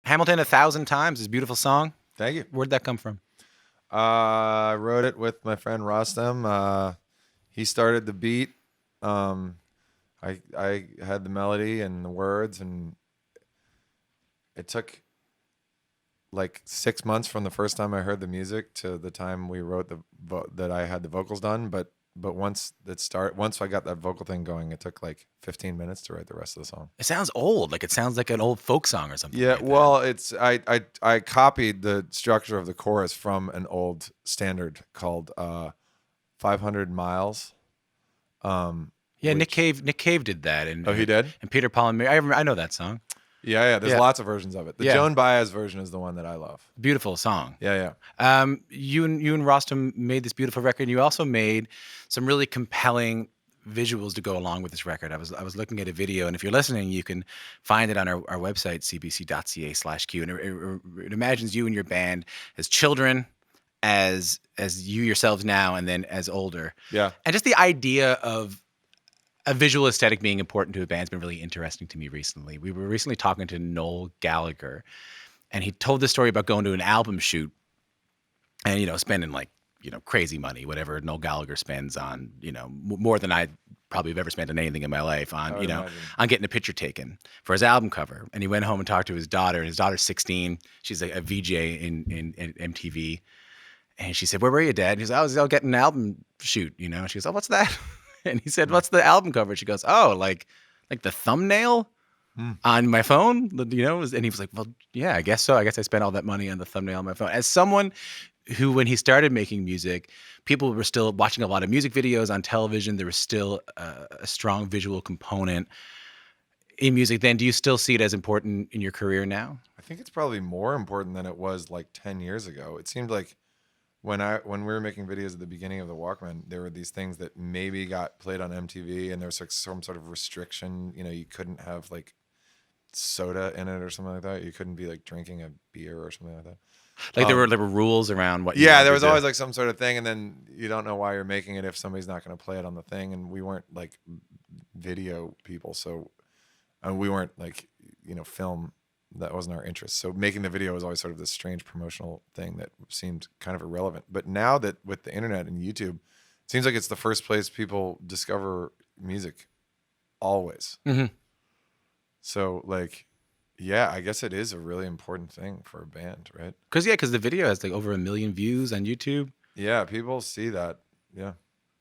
Hamilton 1,000 times is a beautiful song. Thank you. Where'd that come from? I wrote it with my friend Rostam. He started the beat. I had the melody and the words, and it took like 6 months from the first time I heard the music to the time we wrote that I had the vocals done. But once I got that vocal thing going, it took like 15 minutes to write the rest of the song. It sounds old. Like it sounds like an old folk song or something. Yeah, like that. well, it's I copied the structure of the chorus from an old standard called 500 Miles. Yeah, Nick Cave did that. And, Oh, he did? And Peter Paul and Mary. I know that song. Yeah. There's lots of versions of it. The Joan Baez version is the one that I love. Beautiful song. Yeah. You and Rostam made this beautiful record. And you also made some really compelling visuals to go along with this record. I was looking at a video, and if you're listening, you can find it on our website, cbc.ca/q. And it imagines you and your band as children, as you yourselves now, and then as older. Yeah. And just the idea of a visual aesthetic being important to a band has been really interesting to me recently. We were recently talking to Noel Gallagher, and he told this story about going to an album shoot and, spending like, crazy money, whatever Noel Gallagher spends on, more than I probably have ever spent on anything in my life on, on getting a picture taken for his album cover. And he went home and talked to his daughter, and his daughter's 16. She's a VJ in MTV. And she said, "Where were you, Dad?" And he's like, "I was out getting an album shoot, And she goes, "Oh, what's that?" And he said, "What's the album cover?" She goes, "Oh, like the thumbnail on my phone, And he was like, "Well, yeah, I guess so. I guess I spent all that money on the thumbnail on my phone." As someone who, when he started making music, people were still watching a lot of music videos on television. There was still a strong visual component in music then. Do you still see it as important in your career now? I think it's probably more important than it was like 10 years ago. It seemed like when we were making videos at the beginning of the Walkman, there were these things that maybe got played on MTV, and there was like some sort of restriction. You couldn't have like soda in it or something like that. You couldn't be like drinking a beer or something like that. Like there were rules around what. Yeah, there was always like some sort of thing, and then you don't know why you're making it if somebody's not going to play it on the thing. And we weren't like video people, so we weren't like film. That wasn't our interest. So making the video was always sort of this strange promotional thing that seemed kind of irrelevant. But now that with the internet and YouTube, it seems like it's the first place people discover music always. Mm-hmm. So like, yeah, I guess it is a really important thing for a band, right? Because the video has like over 1 million views on YouTube. Yeah, people see that. Yeah.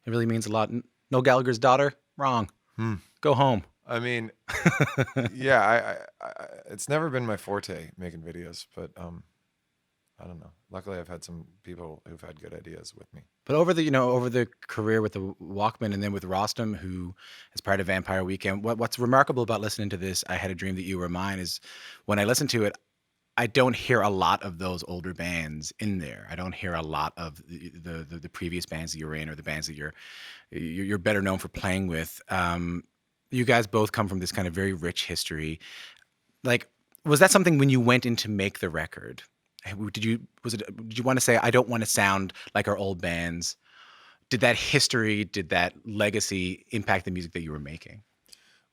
It really means a lot. Noel Gallagher's daughter? Wrong. Go home. I mean, yeah, I it's never been my forte making videos, but I don't know. Luckily, I've had some people who've had good ideas with me. But over the career with the Walkman and then with Rostam, who is part of Vampire Weekend, what's remarkable about listening to this, I Had a Dream That You Were Mine, is when I listen to it, I don't hear a lot of those older bands in there. I don't hear a lot of the previous bands that you were in or the bands that you're better known for playing with. You guys both come from this kind of very rich history. Like, was that something when you went in to make the record? Did you want to say, I don't want to sound like our old bands? Did that history, did that legacy impact the music that you were making?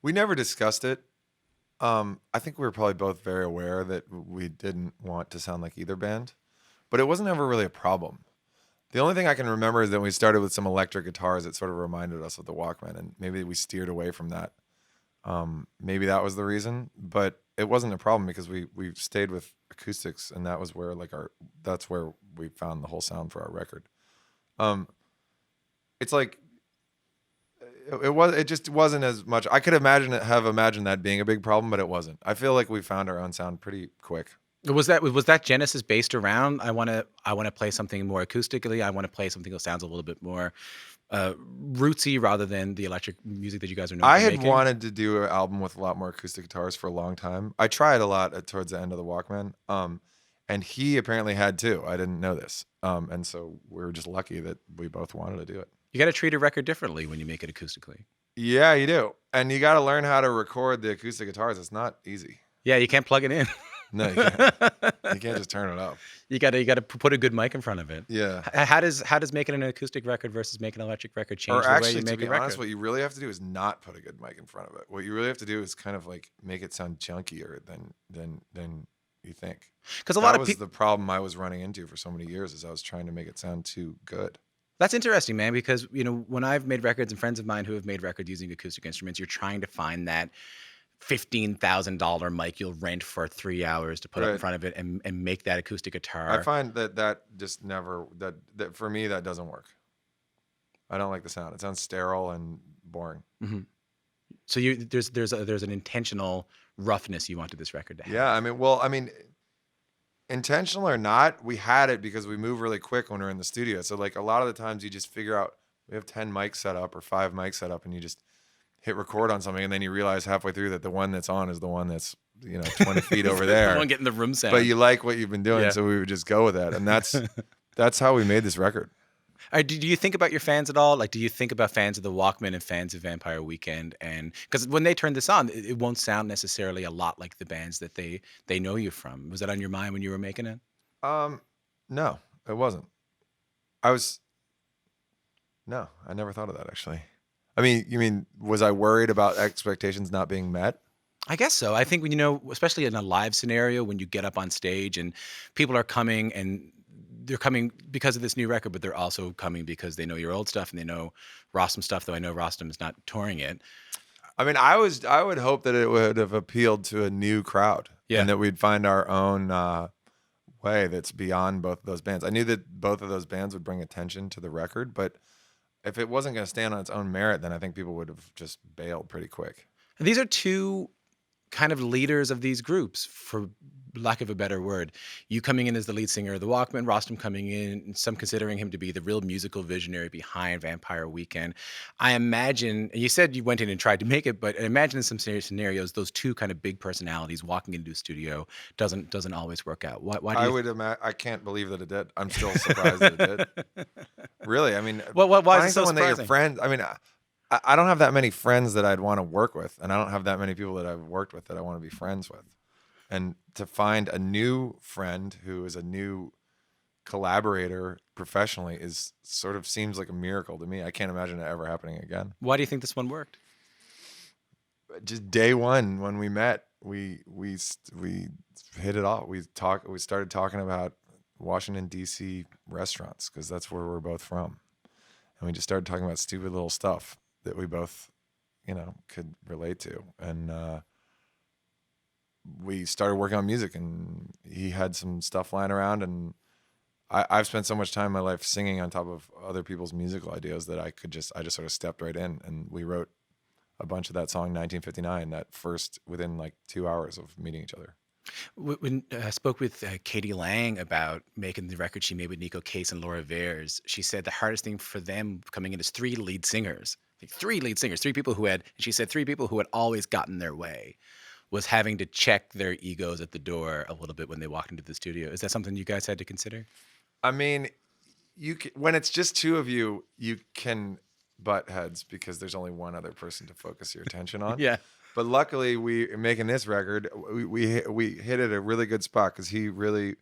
We never discussed it. I think we were probably both very aware that we didn't want to sound like either band, but it wasn't ever really a problem. The only thing I can remember is that we started with some electric guitars that sort of reminded us of the Walkman, and maybe we steered away from that. Maybe that was the reason, but it wasn't a problem because we stayed with acoustics, and that was where that's where we found the whole sound for our record. It's like it just wasn't as much. I could have imagined that being a big problem, but it wasn't. I feel like we found our own sound pretty quick. Was that Genesis based around I want to play something more acoustically? I want to play something that sounds a little bit more rootsy rather than the electric music that you guys are known for making? I had wanted to do an album with a lot more acoustic guitars for a long time. I tried a lot towards the end of the Walkman, and he apparently had too. I didn't know this, and so we were just lucky that we both wanted to do it. You got to treat a record differently when you make it acoustically. Yeah, you do, and you got to learn how to record the acoustic guitars. It's not easy. Yeah, you can't plug it in. No, you can't. You can't just turn it up. You got to put a good mic in front of it. Yeah. How does making an acoustic record versus making an electric record change the way you make a record? To be honest, what you really have to do is not put a good mic in front of it. What you really have to do is kind of like make it sound junkier than you think. Because a lot That of was people. the problem I was running into for so many years, is I was trying to make it sound too good. That's interesting, man, because when I've made records and friends of mine who have made records using acoustic instruments, you're trying to find that $15,000 mic you'll rent for 3 hours to put up in Right. front of it and make that acoustic I guitar. find that just never that for me that doesn't work. I don't like the sound. It sounds sterile and boring. Hmm. So there's an intentional roughness you wanted this record to have. Yeah, I mean, intentional or not, we had it because we move really quick when we're in the studio. So like a lot of the times you just figure out we have 10 mics set up or 5 mics set up, and you just hit record on something, and then you realize halfway through that the one that's on is the one that's 20 feet over The there. one getting the room sound. But you like what you've been doing, Yeah. so we would just go with that, and that's how we made this record. Do you think about your fans at all? Like, do you think about fans of the Walkmen and fans of Vampire Weekend? And because when they turn this on, it won't sound necessarily a lot like the bands that they know you from. Was that on your mind when you were making it? No, it wasn't. I never thought of that actually. I mean, you mean, was I worried about expectations not being met? I guess so. I think when especially in a live scenario, when you get up on stage and people are coming and they're coming because of this new record, but they're also coming because they know your old stuff and they know Rostam stuff, though I know Rostam is not touring it. I mean, I would hope that it would have appealed to a new crowd, Yeah. and that we'd find our own way that's beyond both of those bands. I knew that both of those bands would bring attention to the record, but if it wasn't going to stand on its own merit, then I think people would have just bailed pretty quick. And these are two kind of leaders of these groups, for lack of a better word. You coming in as the lead singer of the Walkmen, Rostam coming in, some considering him to be the real musical visionary behind Vampire Weekend. I imagine, and you said you went in and tried to make it, but I imagine in some scenarios, those two kind of big personalities walking into a studio doesn't always work out. Why do you I can't believe that it did. I'm still surprised that it did. Really, I mean, why is finding it so someone that surprising? you're friends. I mean, I don't have that many friends that I'd want to work with, and I don't have that many people that I've worked with that I want to be friends with. And to find a new friend who is a new collaborator professionally is sort of seems like a miracle to me. I can't imagine it ever happening again. Why do you think this one worked? Just day one when we met, we hit it off. We started talking about Washington D.C. restaurants because that's where we're both from, and we just started talking about stupid little stuff that we both, could relate to, and we started working on music. And he had some stuff lying around, and I've spent so much time in my life singing on top of other people's musical ideas that I just sort of stepped right in, and we wrote a bunch of that song 1959 within like 2 hours of meeting each other. When I spoke with Katie Lang about making the record she made with Nico Case and Laura Veirs, she said the hardest thing for them coming in is three lead singers, three people who had always gotten their way, was having to check their egos at the door a little bit when they walked into the studio. Is that something you guys had to consider? I mean, when it's just two of you, you can butt heads because there's only one other person to focus your attention on. Yeah. But luckily, making this record, we hit it a really good spot because he really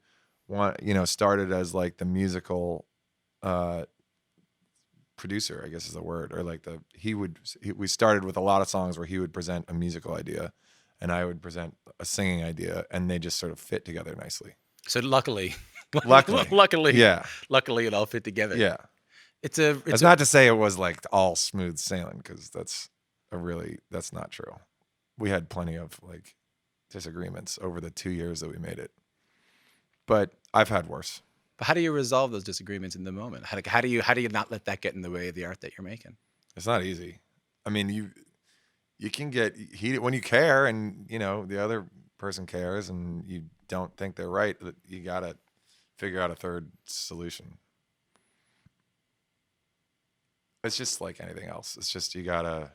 started as like the musical producer, I guess is the word, or like we started with a lot of songs where he would present a musical idea and I would present a singing idea, and they just sort of fit together nicely. So luckily, yeah, luckily it all fit together. Yeah. It's not to say it was like all smooth sailing, because that's not true. We had plenty of like disagreements over the 2 years that we made it, but I've had worse. But how do you resolve those disagreements in the moment? How do you not let that get in the way of the art that you're making? It's not easy. I mean, you can get heated when you care, and the other person cares, and you don't think they're right. You gotta figure out a third solution. It's just like anything else. It's just you gotta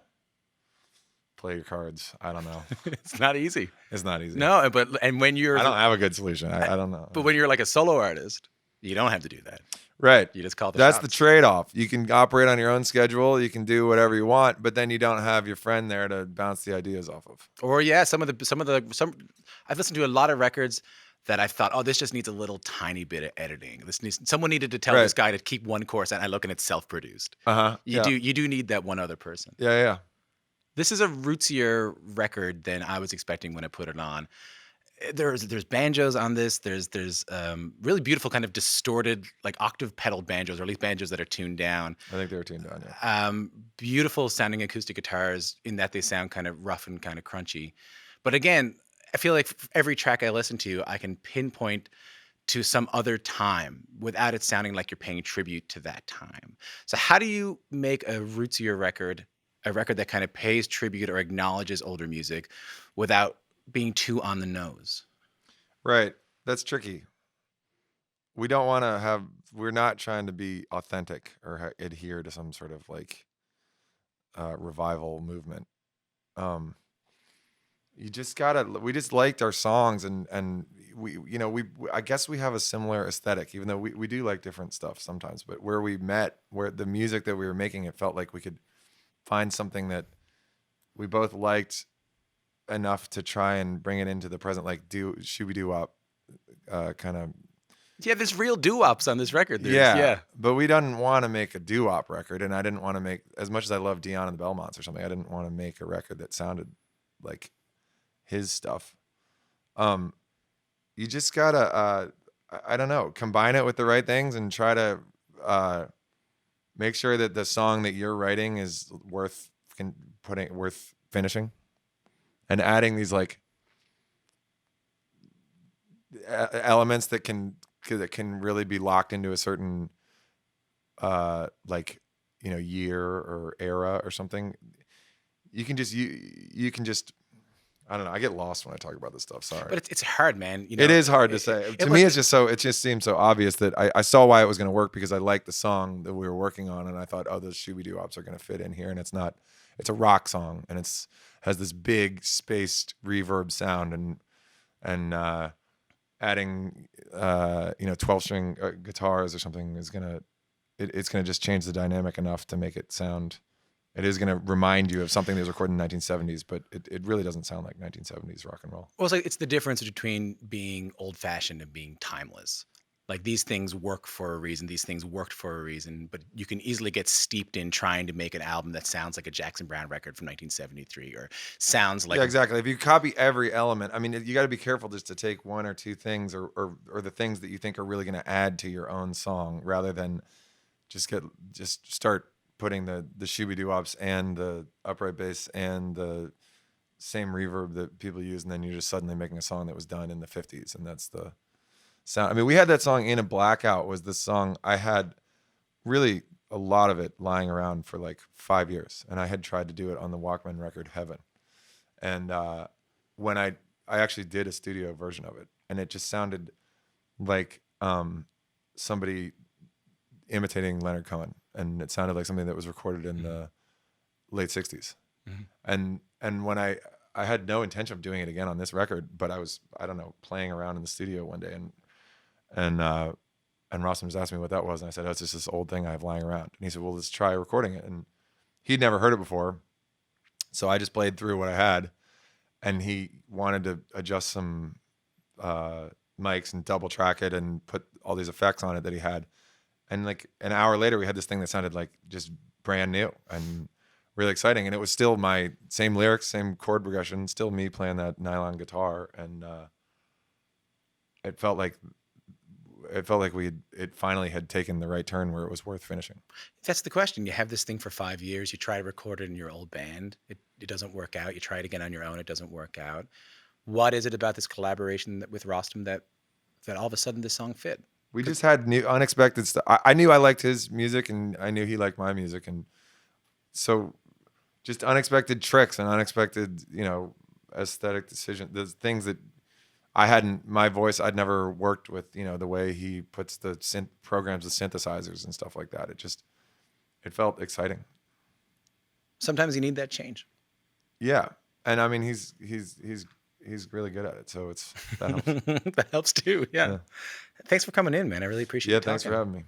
play your cards. I don't know. It's not easy. It's not easy. No, and when you're, I don't have a good solution. I don't know. But when you're like a solo artist, you don't have to do that. Right. You just call the That's shots. the trade-off. You can operate on your own schedule. You can do whatever you want, but then you don't have your friend there to bounce the ideas off of. Or yeah, I've listened to a lot of records that I thought, oh, this just needs a little tiny bit of editing. Someone needed to tell Right. this guy to keep one course, and I look and it's self-produced. You do need that one other person. Yeah. This is a rootsier record than I was expecting when I put it on. there's banjos on this. There's really beautiful kind of distorted like octave pedal banjos, or at least banjos that are tuned down. I think they were tuned down. Yeah. Beautiful sounding acoustic guitars in that they sound kind of rough and kind of crunchy. But again, I feel like every track I listen to, I can pinpoint to some other time without it sounding like you're paying tribute to that time. So how do you make a rootsier record, a record that kind of pays tribute or acknowledges older music without being too on the nose? Right. That's tricky. We don't want to have. We're not trying to be authentic or adhere to some sort of like revival movement. Um, you just gotta. We just liked our songs, and we, we. I guess we have a similar aesthetic, even though we do like different stuff sometimes. But where we met, where the music that we were making, it felt like we could find something that we both liked enough to try and bring it into the present, like shooby doo wop, kind of. Yeah, there's real doo-wops on this record. Yeah, but we didn't want to make a doo-wop record, and I didn't want to make, as much as I love Dion and the Belmonts or something, I didn't want to make a record that sounded like his stuff. You just gotta, I don't know, combine it with the right things and try to make sure that the song that you're writing is worth finishing, and adding these like elements that can really be locked into a certain like year or era or something. You can just I don't know, I get lost when I talk about this stuff, sorry. But it's hard, man. It is hard to say. To me, it just seemed so obvious that I saw why it was going to work, because I liked the song that we were working on, and I thought, oh, those shooby doo wops are going to fit in here, and it's not. It's a rock song, and has this big spaced reverb sound, and adding 12-string guitars or something is it's gonna just change the dynamic enough to make it sound. It is going to remind you of something that was recorded in the 1970s, but it really doesn't sound like 1970s rock and roll. Well, it's the difference between being old-fashioned and being timeless. Like, these things work for a reason. These things worked for a reason, but you can easily get steeped in trying to make an album that sounds like a Jackson Browne record from 1973, or sounds like... Yeah, exactly. If you copy every element, I mean, you got to be careful just to take one or two things, or the things that you think are really going to add to your own song, rather than just start putting the shooby doo wops and the upright bass and the same reverb that people use, and then you're just suddenly making a song that was done in the 50s, and that's the sound. I mean, we had that song In a Blackout was the song. I had really a lot of it lying around for like 5 years, and I had tried to do it on the Walkman record Heaven, and when I actually did a studio version of it, and it just sounded like somebody imitating Leonard Cohen, and it sounded like something that was recorded in the late 60s. Mm-hmm. And when I had no intention of doing it again on this record, but I was, I don't know, playing around in the studio one day, and Rossum just asked me what that was, and I said, oh, it's just this old thing I have lying around. And he said, well, let's try recording it. And he'd never heard it before, so I just played through what I had, and he wanted to adjust some mics and double track it and put all these effects on it that he had. And like an hour later, we had this thing that sounded like just brand new and really exciting. And it was still my same lyrics, same chord progression, still me playing that nylon guitar. And it felt like it finally had taken the right turn where it was worth finishing. That's the question. You have this thing for 5 years. You try to record it in your old band. It doesn't work out. You try it again on your own. It doesn't work out. What is it about this collaboration with Rostam that all of a sudden this song fit? We just had new, unexpected stuff. I knew I liked his music, and I knew he liked my music, and so just unexpected tricks and unexpected, aesthetic decisions. There's things that my voice, I'd never worked with, the way he puts the programs, the synthesizers and stuff like that. It felt exciting. Sometimes you need that change. Yeah, and I mean he's really good at it, so that helps. That helps too. Yeah. Thanks for coming in, man. I really appreciate it. Yeah, thanks for having me.